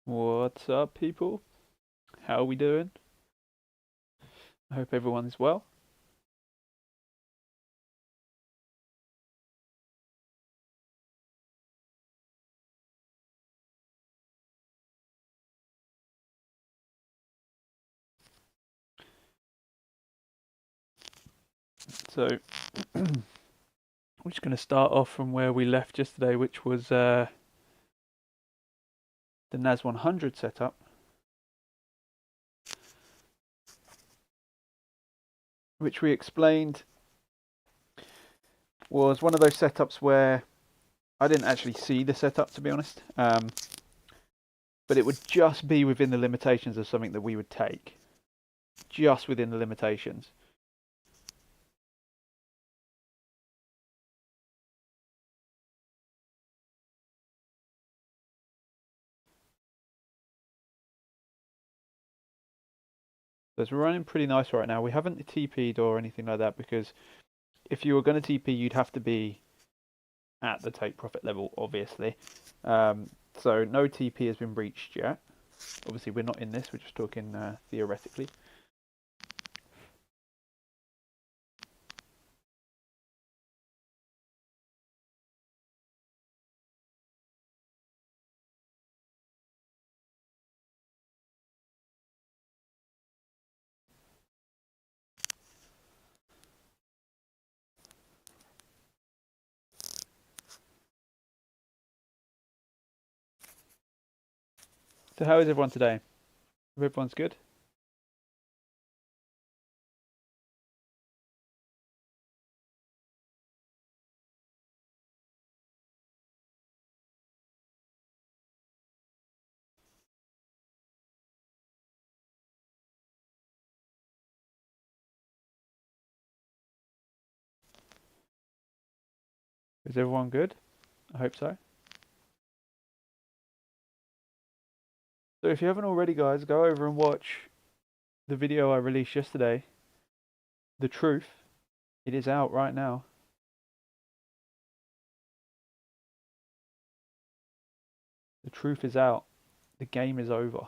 What's up, people? How are we doing? I hope everyone's well. So, we're just going to start off from where we left yesterday, which was the NAS 100 setup, which we explained was one of those setups where I didn't actually see the setup, to be honest, but it would just be within the limitations of something that we would take, just within the limitations. So it's running pretty nice right now. We haven't TP'd or anything like that because if you were going to TP, you'd have to be at the take profit level, obviously. So no TP has been breached yet. Obviously, we're not in this. We're just talking theoretically. So how is everyone today? Hope everyone's good. Is everyone good? I hope so. So if you haven't already, guys, go over and watch the video I released yesterday. The truth. It is out right now. The truth is out. The game is over.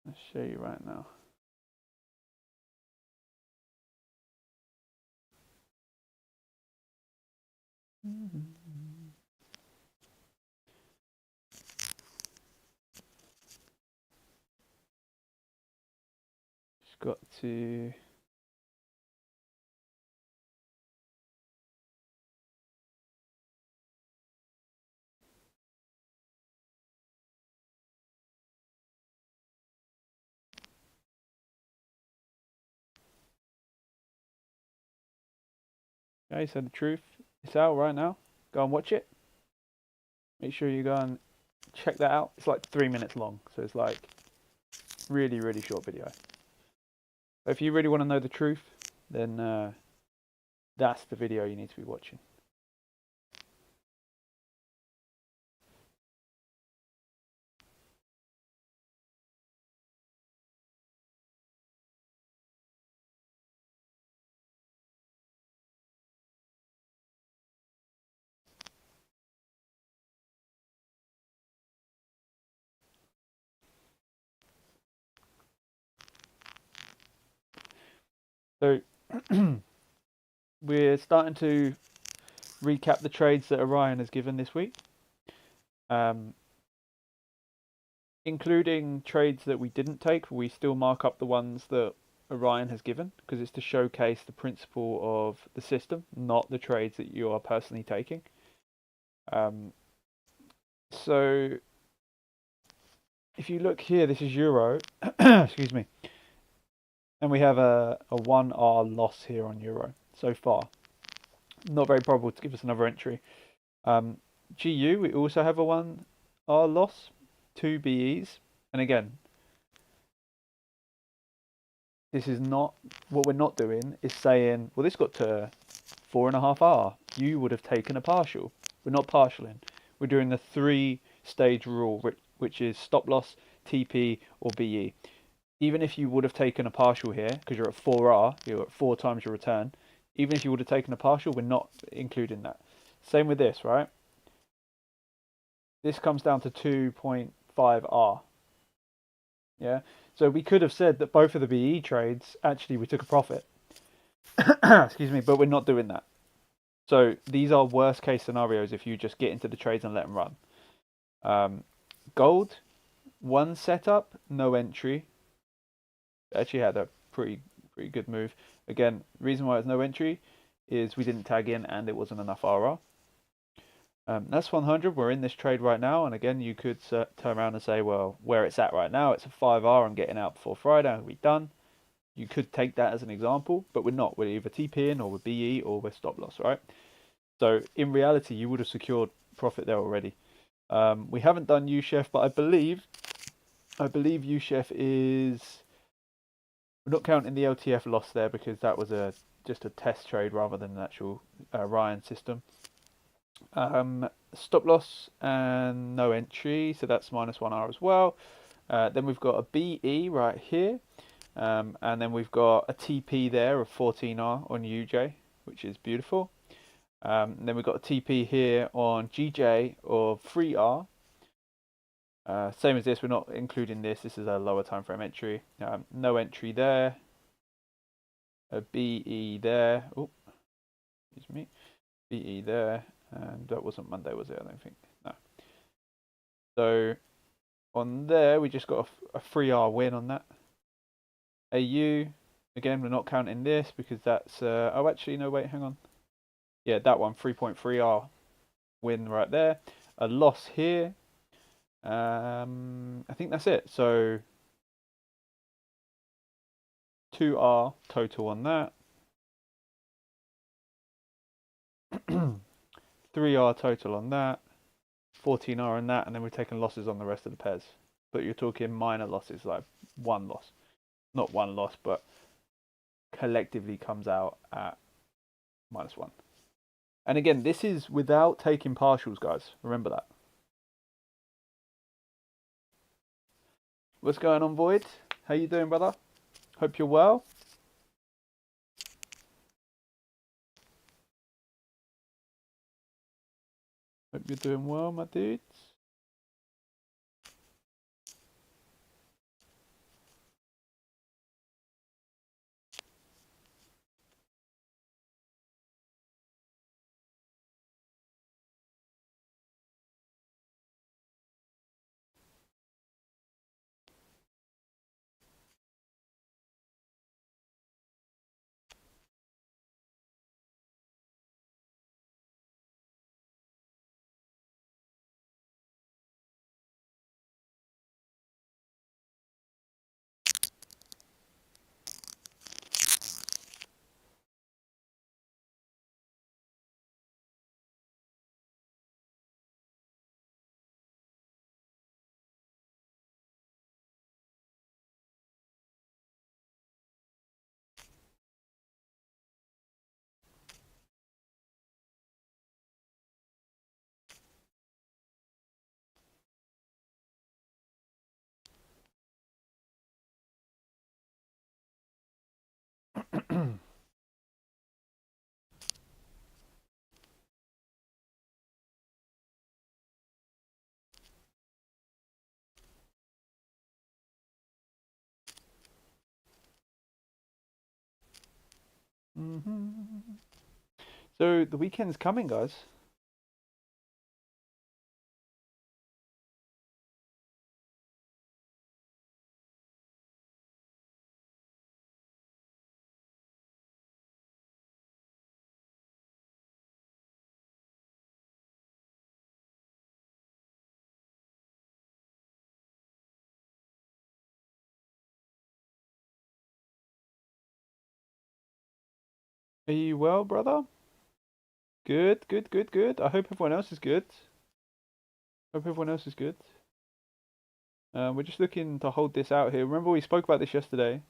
Let's show you right now. Just got to. Okay, so the truth. It's out right now. Go and watch it. Make sure you go and check that out. It's like 3 minutes long, so it's like really, really short video. But if you really want to know the truth, then that's the video you need to be watching. So we're starting to recap the trades that Orion has given this week, um, including trades that we didn't take. We still mark up the ones that Orion has given because it's to showcase the principle of the system, not the trades that you are personally taking. So if you look here, this is Euro. Excuse me. And we have a 1R loss here on Euro so far. Not very probable to give us another entry. GU, we also have a 1R loss, 2 BEs. And again, this is not what we're not doing is saying, well, this got to 4.5R. You would have taken a partial. We're not partialing. We're doing the 3-stage rule, which is stop loss, TP, or BE. Even if you would have taken a partial here, because you're at 4R, you're at 4 times your return. Even if you would have taken a partial, we're not including that. Same with this, right? This comes down to 2.5R. Yeah. So we could have said that both of the BE trades, actually, we took a profit. Excuse me, but we're not doing that. So these are worst case scenarios if you just get into the trades and let them run. Gold, 1 setup, no entry. Actually had a pretty good move. Again, reason why it's no entry is we didn't tag in and it wasn't enough RR. That's 100. We're in this trade right now, and again, you could turn around and say, well, where it's at right now, it's a 5R. I'm getting out before Friday. I'll be done. You could take that as an example, but we're not. We're either TPing or we're BE or we're stop loss, right? So in reality, you would have secured profit there already. We haven't done U-Chef, but I believe U-Chef is. We're not counting the LTF loss there because that was just a test trade rather than an actual Ryan system. Stop loss and no entry, so that's -1R as well. Then we've got a BE right here, and then we've got a TP there of 14R on UJ, which is beautiful. And then we've got a TP here on GJ of 3R. Same as this, we're not including this. This is a lower time frame entry. No entry there. A BE there. Oh, excuse me. BE there. And that wasn't Monday, was it? I don't think. No. So on there, we just got a 3R win on that. AU, again, we're not counting this because that's. Oh, actually, no, wait, hang on. Yeah, that one, 3.3R win right there. A loss here. I think that's it. So 2R total on that. 3R total on that. 14R on that, and then we're taking losses on the rest of the pairs. But you're talking minor losses, like 1 loss. Not 1 loss, but collectively comes out at -1. And again, this is without taking partials, guys. Remember that. What's going on, Void? How you doing, brother? Hope you're well. Hope you're doing well, my dudes. So the weekend's coming, guys. Are you well, brother? Good, good, good, good. I hope everyone else is good. Hope everyone else is good. We're just looking to hold this out here. Remember we spoke about this yesterday.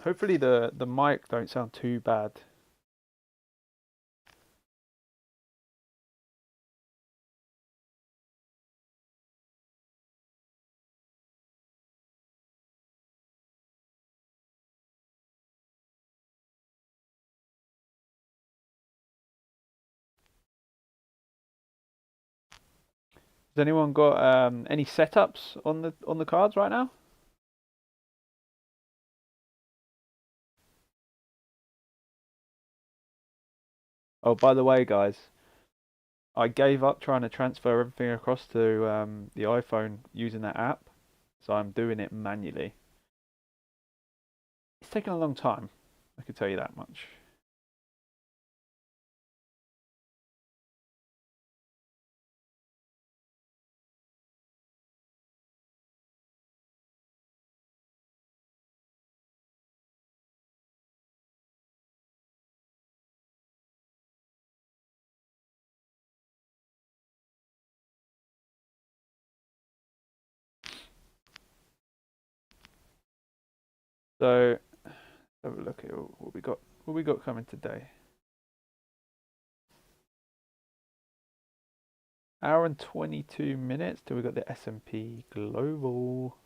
Hopefully the mic don't sound too bad. Has anyone got any setups on the cards right now? Oh, by the way, guys, I gave up trying to transfer everything across to the iPhone using that app, so I'm doing it manually. It's taken a long time, I can tell you that much. So have a look at what we got. What we got coming today? Hour and 22 minutes till we got the S&P Global.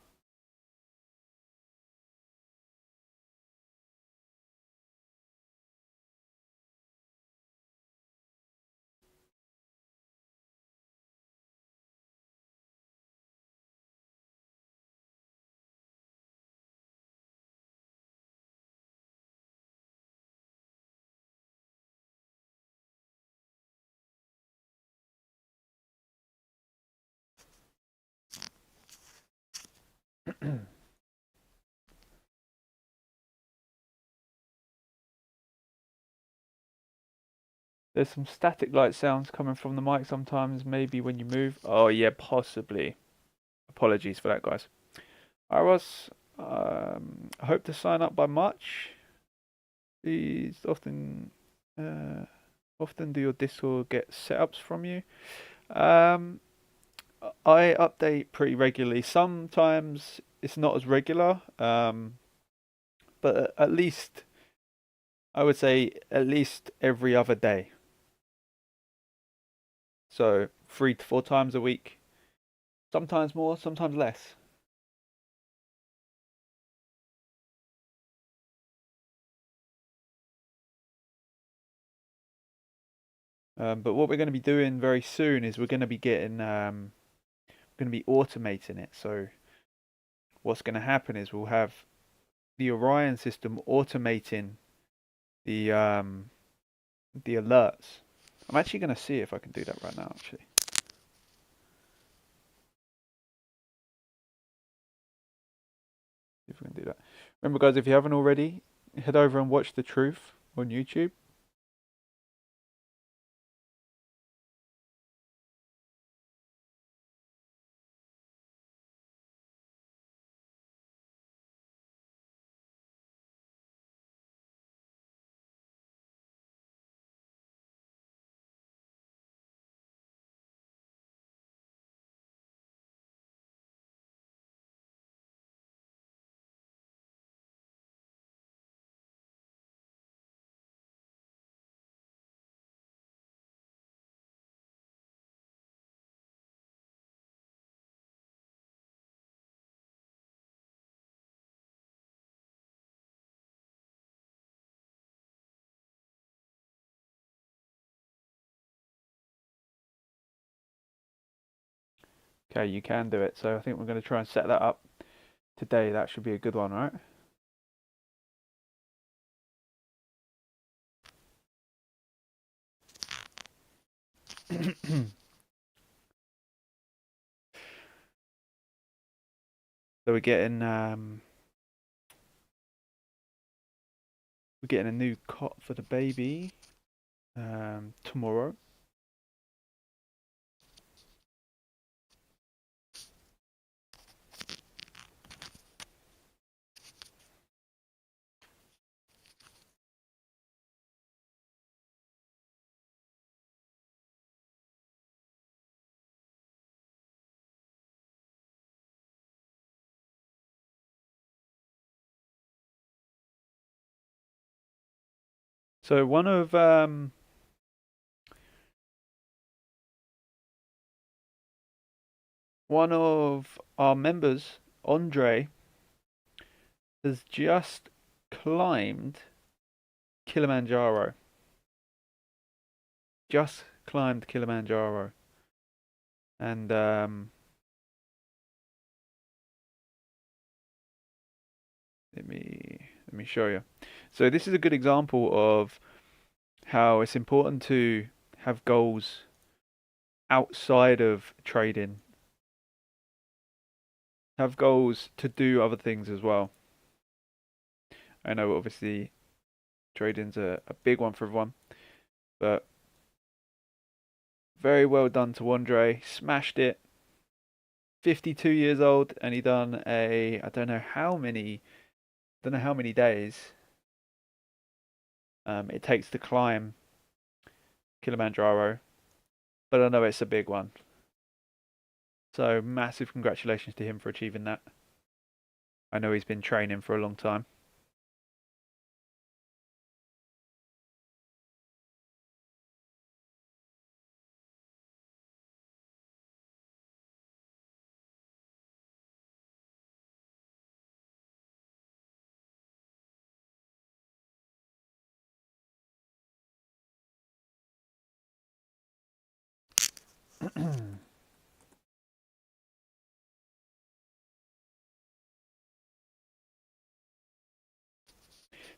There's some static light sounds coming from the mic sometimes, maybe when you move. Oh yeah, possibly. Apologies for that, guys. I was I hope to sign up by March. Please uh, often do your Discord get setups from you? Um, I update pretty regularly. Sometimes it's not as regular, but at least I would say at least every other day. So 3 to 4 times a week. Sometimes more, sometimes less. But what we're going to be doing very soon is we're going to be getting we're going to be automating it. So what's going to happen is we'll have the Orion system automating the the alerts. I'm actually going to see if I can do that right now. Actually, if we can do that. Remember, guys, if you haven't already, head over and watch The Truth on YouTube. Okay, you can do it. So I think we're going to try and set that up today. That should be a good one, right? So we're getting a new cot for the baby tomorrow. So one of our members, Andre, has just climbed Kilimanjaro. Just climbed Kilimanjaro, and let me show you. So this is a good example of how it's important to have goals outside of trading. Have goals to do other things as well. I know obviously trading's a big one for everyone, but very well done to Andre. Smashed it. 52 years old, and he done I don't know how many days it takes to climb Kilimanjaro, but I know it's a big one. So massive congratulations to him for achieving that. I know he's been training for a long time.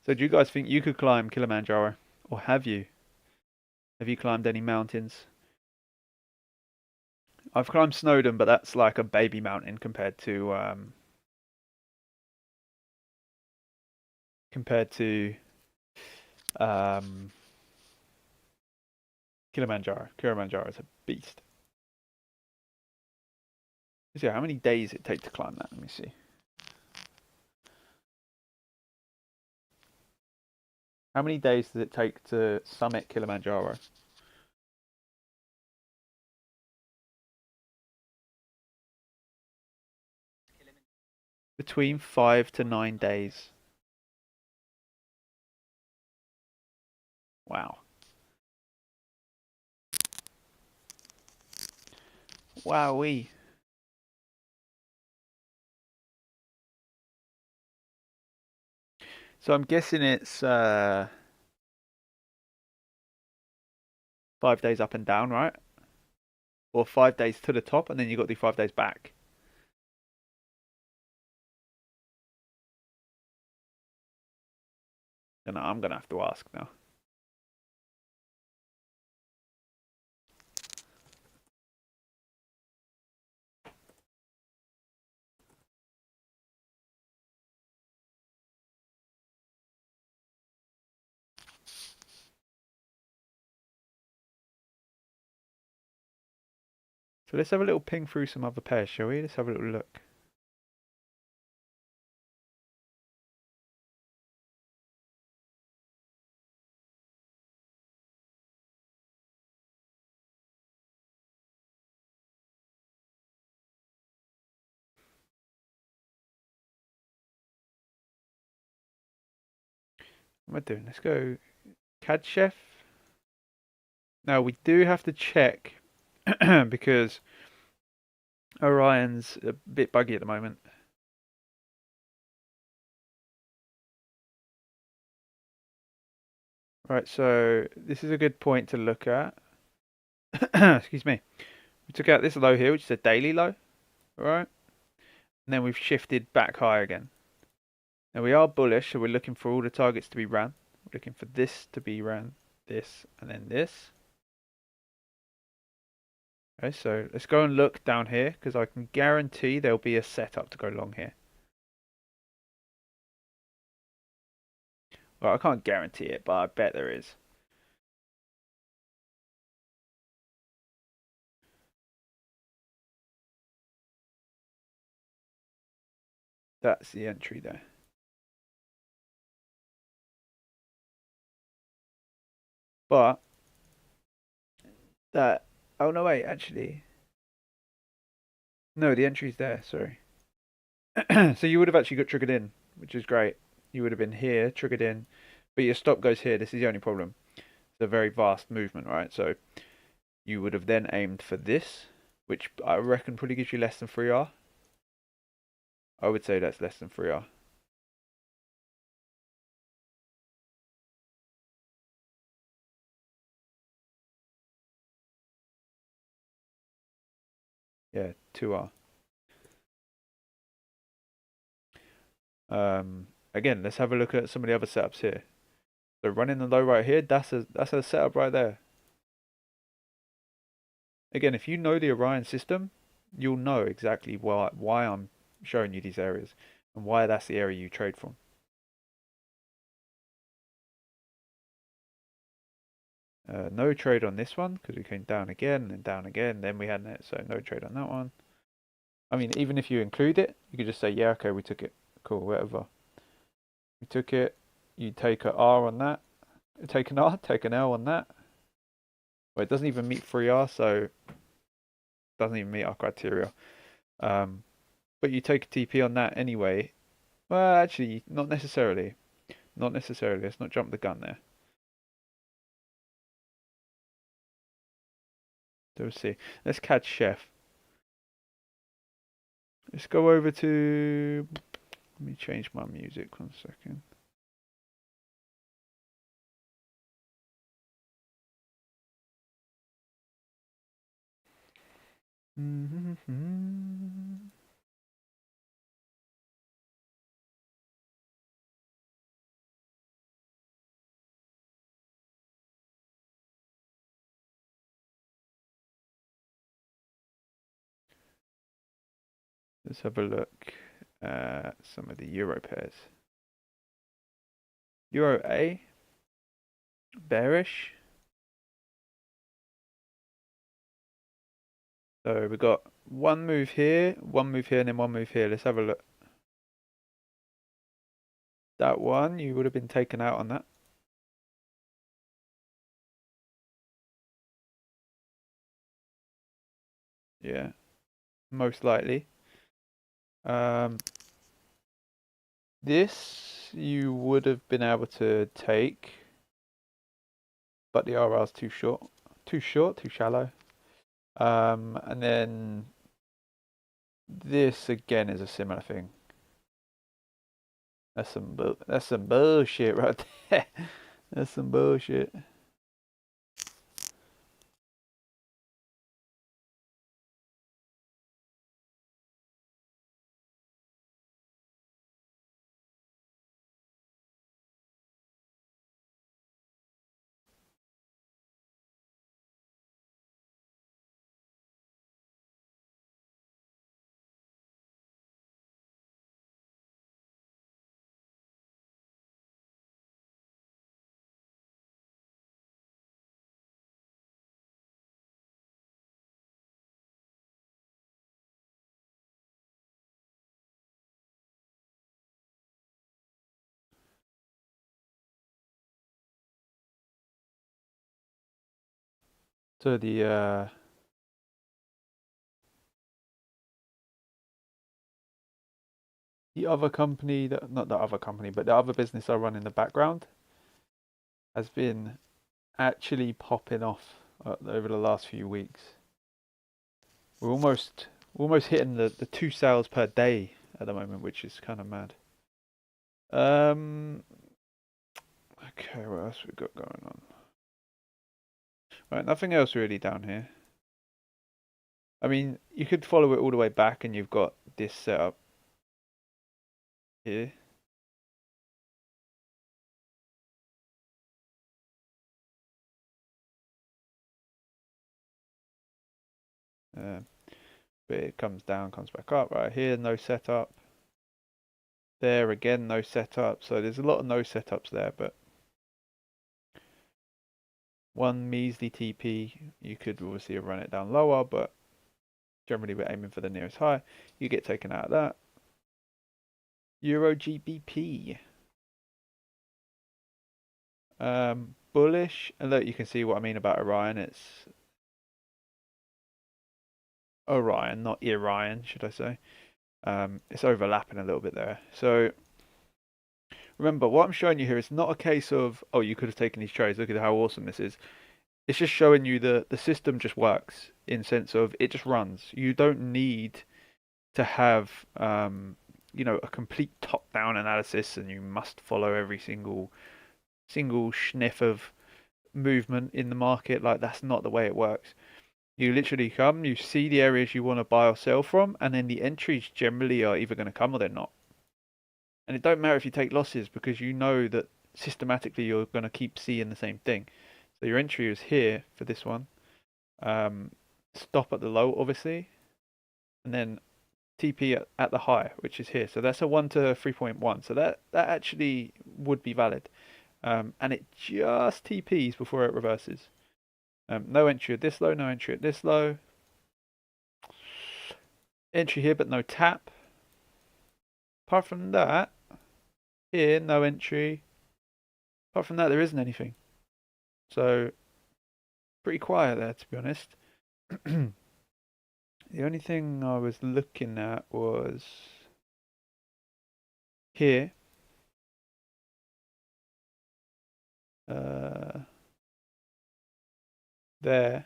So do you guys think you could climb Kilimanjaro? Or have you? Have you climbed any mountains? I've climbed Snowdon, but that's like a baby mountain compared to um, Kilimanjaro. Kilimanjaro is a beast. Let's see how many days it take to climb that. Let me see. How many days does it take to summit Kilimanjaro? Between 5 to 9 days. Wow. Wowee. So I'm guessing it's 5 days up and down, right? Or 5 days to the top, and then you got to do 5 days back. And I'm gonna have to ask now. So let's have a little ping through some other pairs, shall we? Let's have a little look. What am I doing? Let's go CAD Chef. Now we do have to check because Orion's a bit buggy at the moment. Right, so this is a good point to look at. Excuse me. We took out this low here, which is a daily low, right? And then we've shifted back high again. Now we are bullish, so we're looking for all the targets to be ran. We're looking for this to be ran, this, and then this. Okay, so let's go and look down here, because I can guarantee there'll be a setup to go long here. Well, I can't guarantee it, but I bet there is. That's the entry there. But that, oh no, wait, actually, no, the entry's there, sorry. So you would have actually got triggered in, which is great. You would have been here, triggered in, but your stop goes here. This is the only problem. It's a very vast movement, right? So you would have then aimed for this, which I reckon probably gives you less than 3R. I would say that's less than 3R. Yeah, 2R. Again, let's have a look at some of the other setups here. So running the low right here, that's a setup right there. Again, if you know the Orion system, you'll know exactly why I'm showing you these areas and why that's the area you trade from. No trade on this one because we came down again and down again. Then we had it, so no trade on that one. I mean, even if you include it, you could just say, yeah, okay, we took it. Cool, whatever. We took it. You take an R on that. Take an R, take an L on that. Well, it doesn't even meet 3R, so it doesn't even meet our criteria. But you take a TP on that anyway. Well, actually, not necessarily. Not necessarily. Let's not jump the gun there. Let's see. Let's catch Chef. Let's go over to... Let me change my music 1 second. Let's have a look at some of the Euro pairs. Euro A, bearish. So we got one move here, and then one move here. Let's have a look. That one, you would have been taken out on that. Yeah, most likely. This you would have been able to take, but the RR's too short. Too short, too shallow. And then this again is a similar thing. That's some bullshit right there. That's some bullshit. So the other company that not the other company, but the other business I run in the background has been actually popping off over the last few weeks. We're almost hitting the 2 sales per day at the moment, which is kind of mad. Okay, what else we got going on? Right, nothing else really down here. I mean, you could follow it all the way back and you've got this setup here. But it comes down, comes back up. Right here, no setup. There again, no setup. So there's a lot of no setups there, but one measly TP, you could obviously run it down lower, but generally we're aiming for the nearest high. You get taken out of that. Euro GBP. Bullish. And look, you can see what I mean about Orion. It's Orion, not Orion, should I say. It's overlapping a little bit there. So remember, what I'm showing you here is not a case of, oh, you could have taken these trades. Look at how awesome this is. It's just showing you the system just works in sense of it just runs. You don't need to have a complete top-down analysis, and you must follow every single sniff of movement in the market. Like, that's not the way it works. You literally come, you see the areas you want to buy or sell from, and then the entries generally are either going to come or they're not. And it don't matter if you take losses, because you know that systematically you're going to keep seeing the same thing. So your entry is here for this one. Stop at the low, obviously, and then TP at the high, which is here. So that's a 1 to 3.1. So that actually would be valid. And it just TPs before it reverses. No entry at this low, no entry at this low. Entry here, but no tap. Apart from that, here, no entry. Apart from that, there isn't anything. So, pretty quiet there, to be honest. The only thing I was looking at was here. There.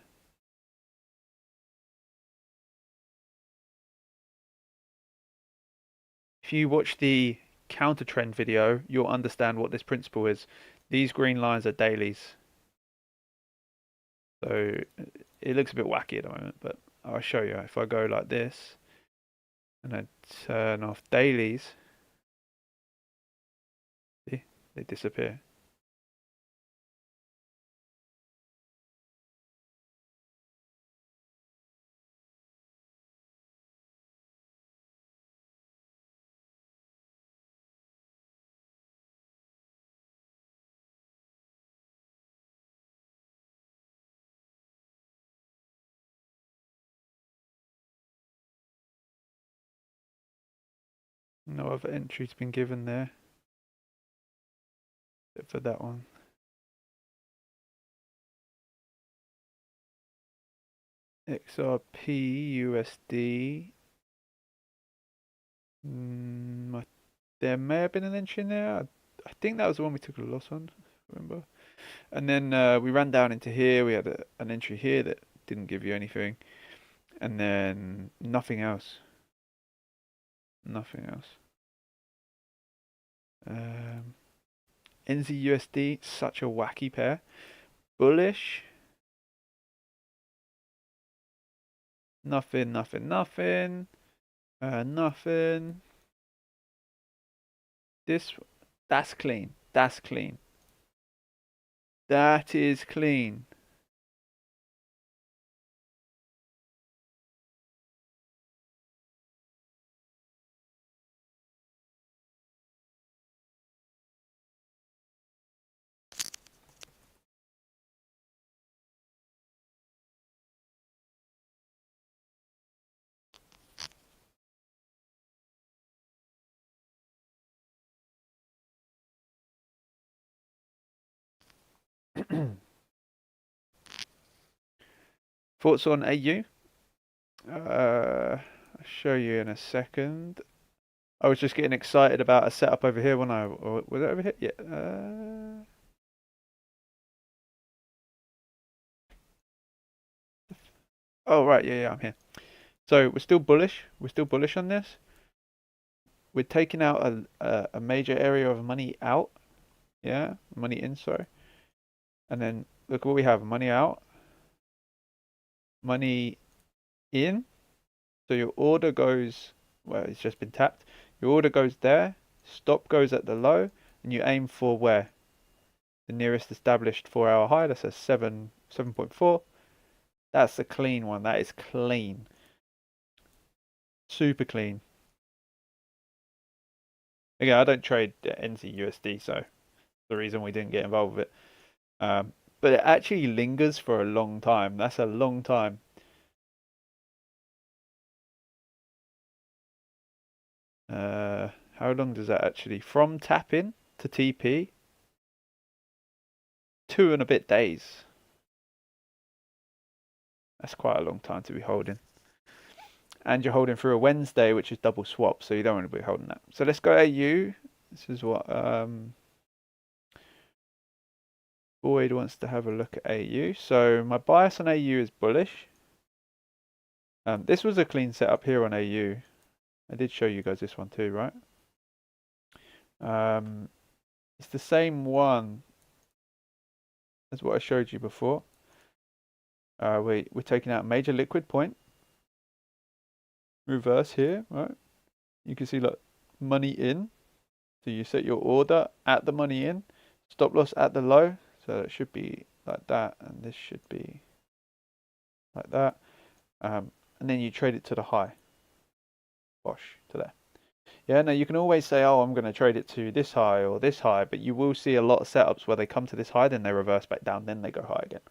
If you watch the counter trend video, you'll understand what this principle is. These green lines are dailies. So it looks a bit wacky at the moment, but I'll show you. If I go like this and I turn off dailies, see, they disappear. No other entry's been given there, except for that one. XRP, USD. There may have been an entry in there. I think that was the one we took a loss on, remember? And then we ran down into here. We had an entry here that didn't give you anything. And then nothing else. Nothing else. NZUSD, such a wacky pair. Bullish. Nothing, nothing, nothing. Nothing. That's clean. That's clean. That is clean. Thoughts on AU? I'll show you in a second. I was just getting excited about a setup over here when was it over here? Yeah. Oh right, yeah, I'm here. So we're still bullish. We're still bullish on this. We're taking out a major area of money out. Yeah, money in, sorry. And then look what we have: money out, money in. So your order goes, well, it's just been tapped. Your order goes there, stop goes at the low, and you aim for where? The nearest established 4-hour high. That's a 7.4. That's a clean one. That is clean. Super clean. Again, I don't trade NZUSD, so the reason we didn't get involved with it. But it actually lingers for a long time. That's a long time. How long does that actually? From tap in to TP, 2 and a bit days. That's quite a long time to be holding. And you're holding through a Wednesday, which is double swap, so you don't want to be holding that. So let's go AU. This is what Boyd wants to have a look at AU. So my bias on AU is bullish. This was a clean setup here on AU. I did show you guys this one too, right? It's the same one as what I showed you before. We're taking out a major liquid point. Reverse here, right? You can see like money in. So you set your order at the money in, stop loss at the low. So it should be like that, and this should be like that. And then you trade it to the high. Bosh, to there. Yeah, now you can always say, oh, I'm going to trade it to this high or this high, but you will see a lot of setups where they come to this high, then they reverse back down, then they go high again.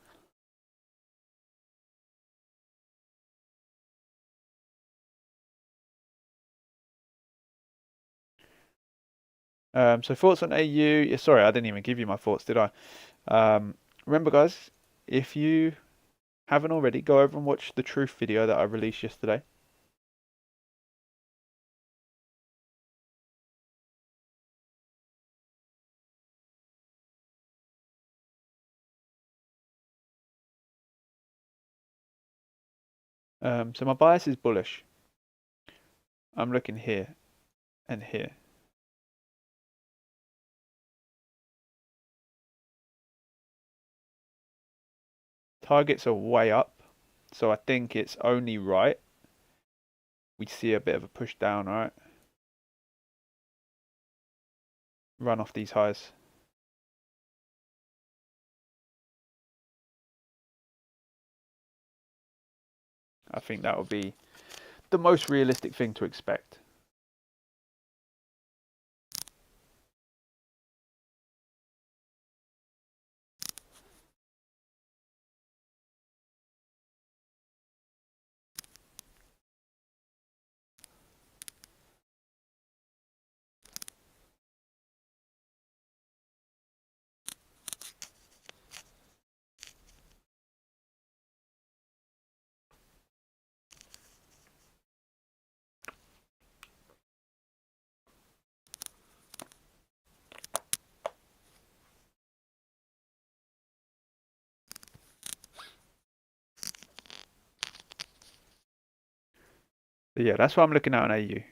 So thoughts on AU? Yeah, sorry, I didn't even give you my thoughts, did I? Remember, guys, if you haven't already, go over and watch the truth video that I released yesterday. So my bias is bullish. I'm looking here and here. Targets are way up, so I think it's only right we see a bit of a push down, all right? Run off these highs. I think that would be the most realistic thing to expect. But yeah, that's what I'm looking at on AU.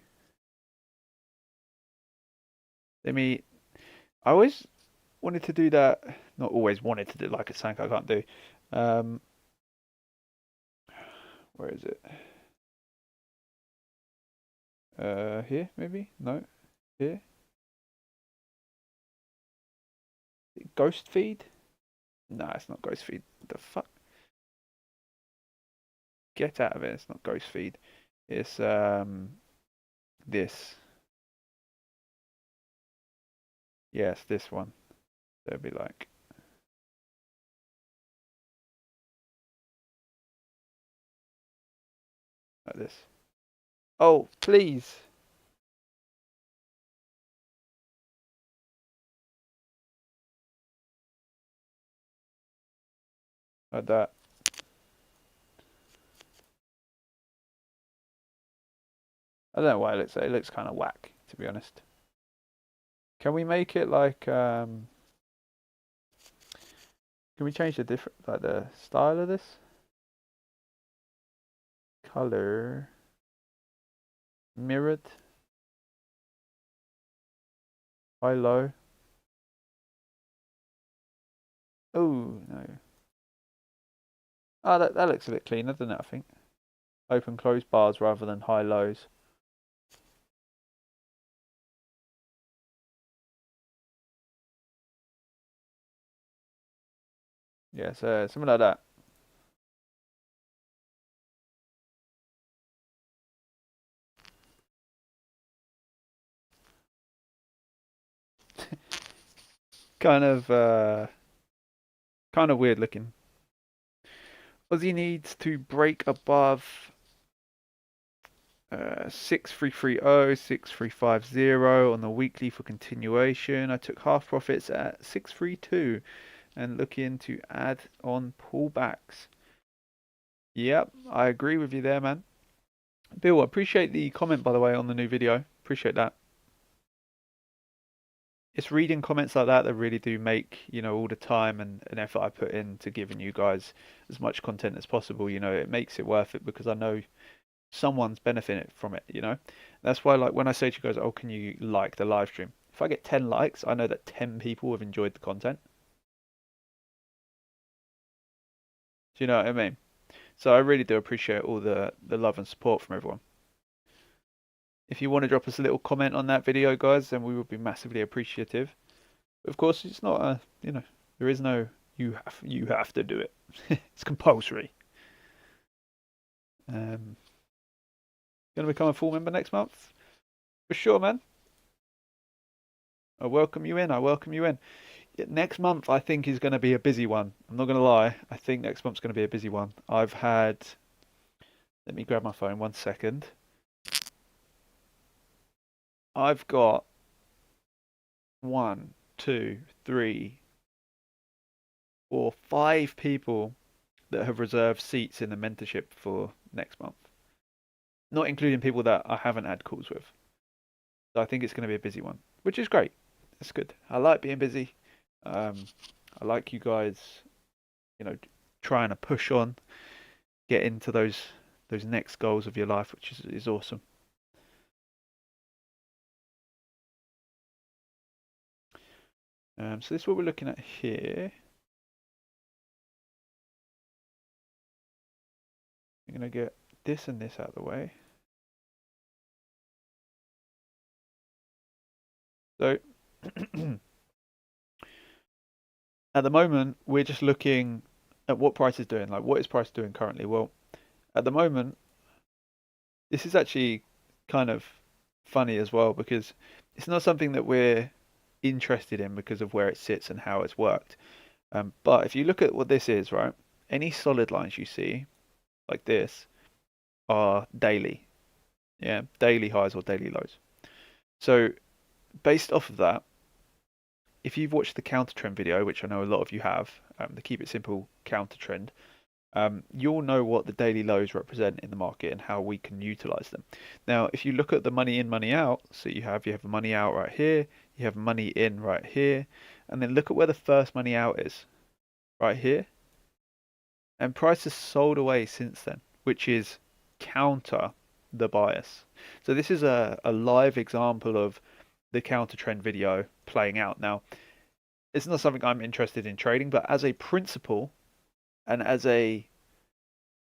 I always wanted to do that. Not always wanted to do like a sank I can't do. Where is it? Here maybe? No, here. Ghost feed? No, it's not ghost feed. What the fuck? Get out of it. It's not ghost feed. It's this. Yes, this one. They'll be like this. Oh, please. Like that. I don't know why it looks kind of whack, to be honest. Can we make it like can we change the the style of this? Color mirrored. High low. Oh no. Oh, that looks a bit cleaner, doesn't it? I think. open close bars rather than high lows. Yeah, so something like that. Kind of weird looking. Aussie needs to break above 6330, 6350 on the weekly for continuation. I took half profits at 632 and looking to add on pullbacks. Yep, I agree with you there, man. Bill, I appreciate the comment, by the way, on the new video. Appreciate that. It's reading comments like that that really do make, all the time and effort I put into giving you guys as much content as possible. It makes it worth it because I know someone's benefiting from it. That's why, like, when I say to you guys, oh, can you like the live stream? If I get 10 likes, I know that 10 people have enjoyed the content. Do you know what I mean? So I really do appreciate all the love and support from everyone. If you want to drop us a little comment on that video, guys, then we would be massively appreciative. But of course, it's not there is no you have to do it. It's compulsory. Gonna become a full member next month? For sure, man. I welcome you in. I welcome you in. Next month, I think, is going to be a busy one. I'm not going to lie. I think next month's going to be a busy one. Let me grab my phone 1 second. I've got 1, 2, 3, 4, 5 people that have reserved seats in the mentorship for next month, not including people that I haven't had calls with. So I think it's going to be a busy one, which is great. That's good. I like being busy. I like you guys, trying to push on, get into those next goals of your life, which is awesome. So this is what we're looking at here. I'm going to get this and this out of the way. So at the moment, we're just looking at what price is doing. Like, what is price doing currently? Well, at the moment, this is actually kind of funny as well because it's not something that we're interested in because of where it sits and how it's worked. But if you look at what this is, right, any solid lines you see, like this, are daily. Yeah, daily highs or daily lows. So based off of that, if you've watched the counter trend video, which I know a lot of you have, the Keep It Simple counter trend, you'll know what the daily lows represent in the market and how we can utilize them. Now, if you look at the money in, money out, so you have money out right here, you have money in right here, and then look at where the first money out is, right here. And price has sold away since then, which is counter the bias. So this is a live example of the counter trend video playing out. Now, it's not something I'm interested in trading, but as a principle and as a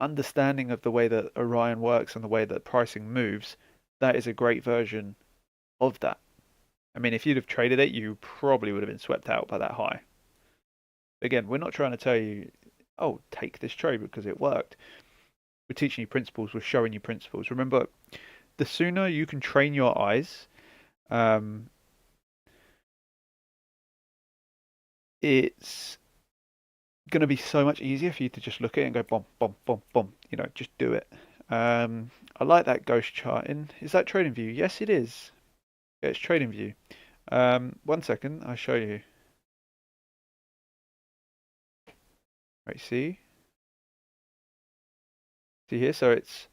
understanding of the way that Orion works and the way that pricing moves, that is a great version of that. I mean, if you'd have traded it, you probably would have been swept out by that high. Again, we're not trying to tell you, oh, take this trade because it worked. We're teaching you principles. We're showing you principles. Remember, the sooner you can train your eyes, it's going to be so much easier for you to just look at it and go, boom, boom, boom, boom. Just do it. I like that ghost charting. Is that trading view? Yes, it is. Yeah, it's trading view. 1 second, I'll show you. Right, see here. So it's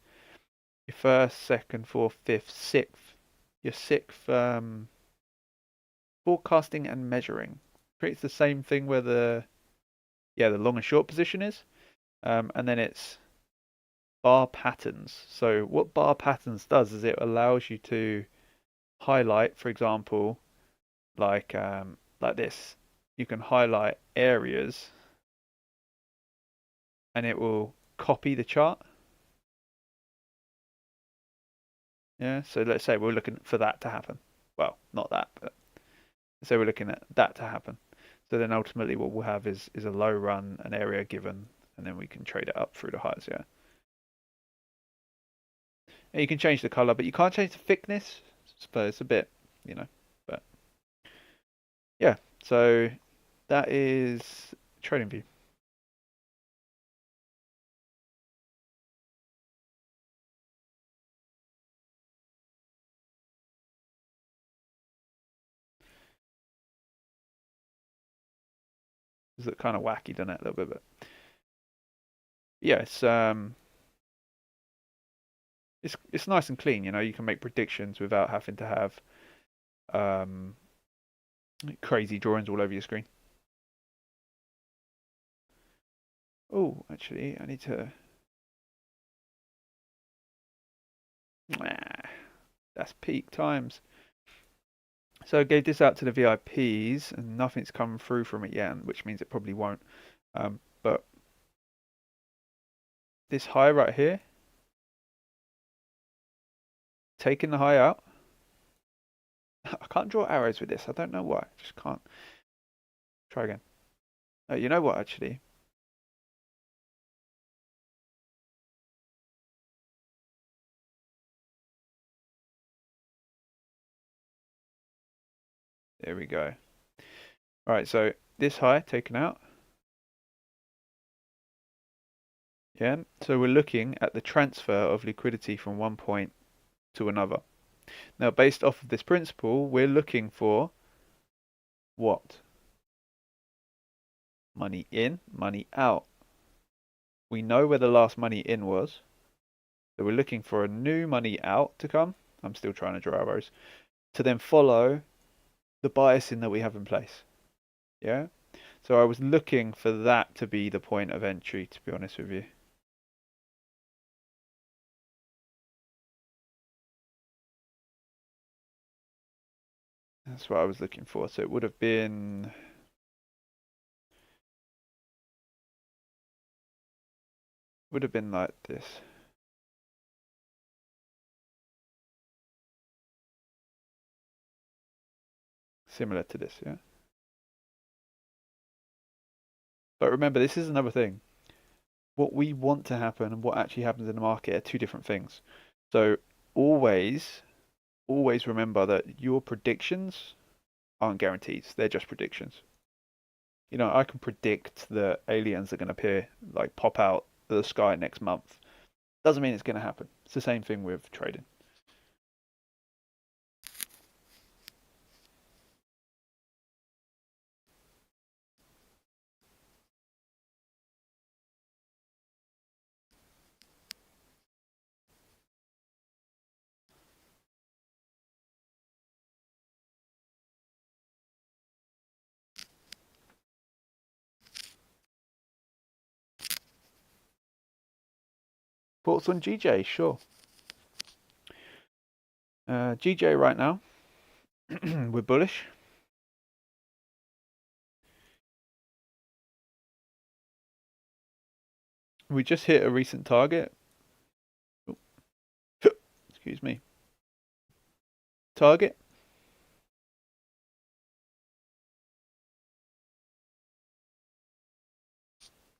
your first, second, fourth, fifth, sixth. Your sixth forecasting and measuring. Creates the same thing where the long and short position is, and then it's bar patterns. So what bar patterns does is it allows you to highlight, for example, like this. You can highlight areas, and it will copy the chart. Yeah, so let's say we're looking for that to happen. Well, not that, but so we're looking at that to happen. So then ultimately what we'll have is a low run, an area given, and then we can trade it up through the highs, yeah. And you can change the color, but you can't change the thickness. So it's a bit, you know, but yeah. So that is trading view. It's kind of wacky, doesn't it, a little bit, but yeah, it's nice and clean. You know, you can make predictions without having to have um, crazy drawings all over your screen. Oh, actually, I need to. That's peak times. So I gave this out to the VIPs, and nothing's come through from it yet, which means it probably won't. But this high right here, taking the high out. I can't draw arrows with this. I don't know why. I just can't. Try again. Oh, you know what, actually? There we go. All right, so this high taken out. Yeah, so we're looking at the transfer of liquidity from one point to another. Now, based off of this principle, we're looking for what? Money in, money out. We know where the last money in was. So we're looking for a new money out to come. I'm still trying to draw arrows. To then follow the biasing that we have in place. Yeah? So I was looking for that to be the point of entry, to be honest with you. That's what I was looking for. So it would have been like this. Similar to this, yeah. But remember, this is another thing. What we want to happen and what actually happens in the market are two different things. So always, always remember that your predictions aren't guarantees. They're just predictions. You know, I can predict that aliens are going to appear, like pop out of the sky next month. Doesn't mean it's going to happen. It's the same thing with trading. Thoughts on GJ? Sure. GJ right now, we're bullish. We just hit a recent target. Excuse me. Target.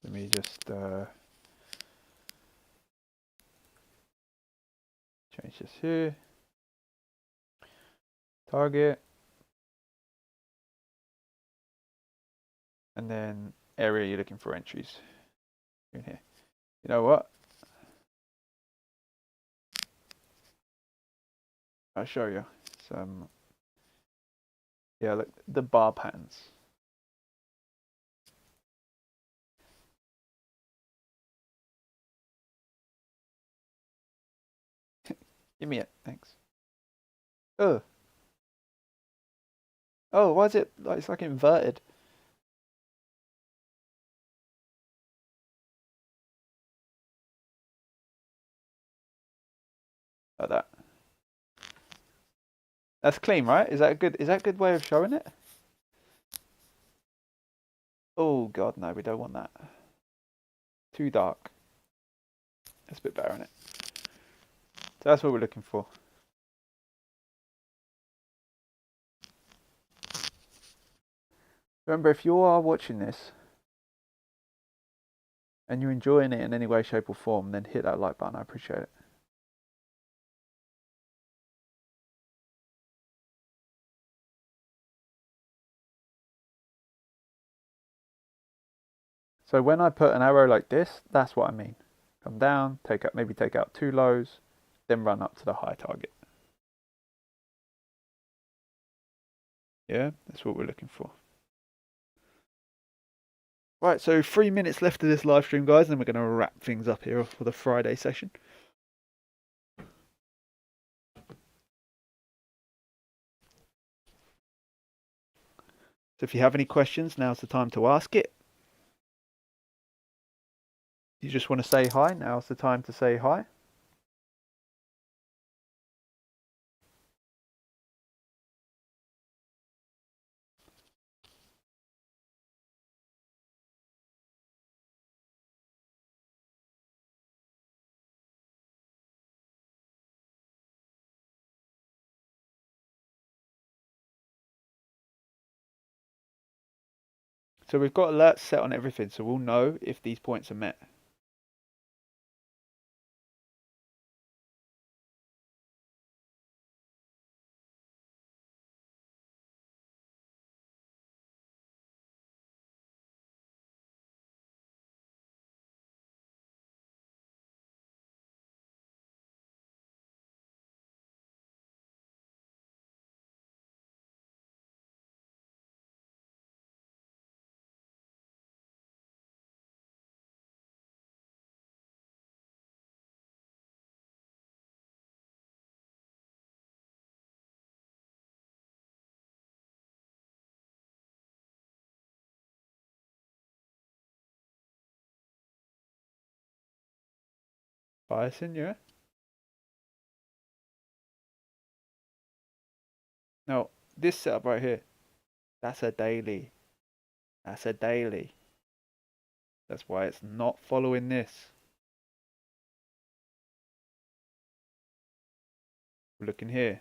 Let me just change this here. Target. And then area you're looking for entries. In here. You know what? I'll show you some. Yeah, look, the bar patterns. Give me it, thanks. Oh, oh, why is it like it's like inverted? Like that. That's clean, right? Is that a good? Is that a good way of showing it? Oh God, no, we don't want that. Too dark. That's a bit better, isn't it? So that's what we're looking for. Remember, if you are watching this and you're enjoying it in any way, shape, or form, then hit that like button. I appreciate it. So when I put an arrow like this, that's what I mean. Come down, maybe take out 2 lows, then run up to the high target. Yeah, that's what we're looking for. Right, so 3 minutes left of this live stream, guys, and then we're going to wrap things up here for the Friday session. So if you have any questions, now's the time to ask it. You just want to say hi, now's the time to say hi. So we've got alerts set on everything, so we'll know if these points are met. Biasing, yeah. Now, this setup right here, that's a daily. That's a daily. That's why it's not following this. We're looking here.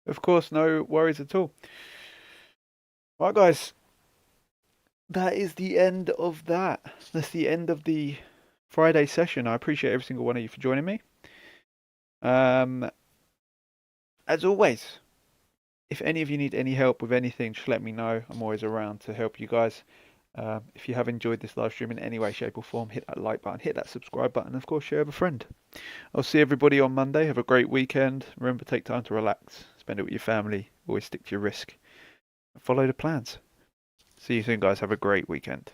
Of course, no worries at all. Right, guys. That is the end of that. That's the end of the Friday session. I appreciate every single one of you for joining me. As always, if any of you need any help with anything, just let me know. I'm always around to help you guys. If you have enjoyed this live stream in any way, shape, or form, hit that like button, hit that subscribe button, and of course, share with a friend. I'll see everybody on Monday. Have a great weekend. Remember, take time to relax, spend it with your family, always stick to your risk, follow the plans. See you soon, guys. Have a great weekend.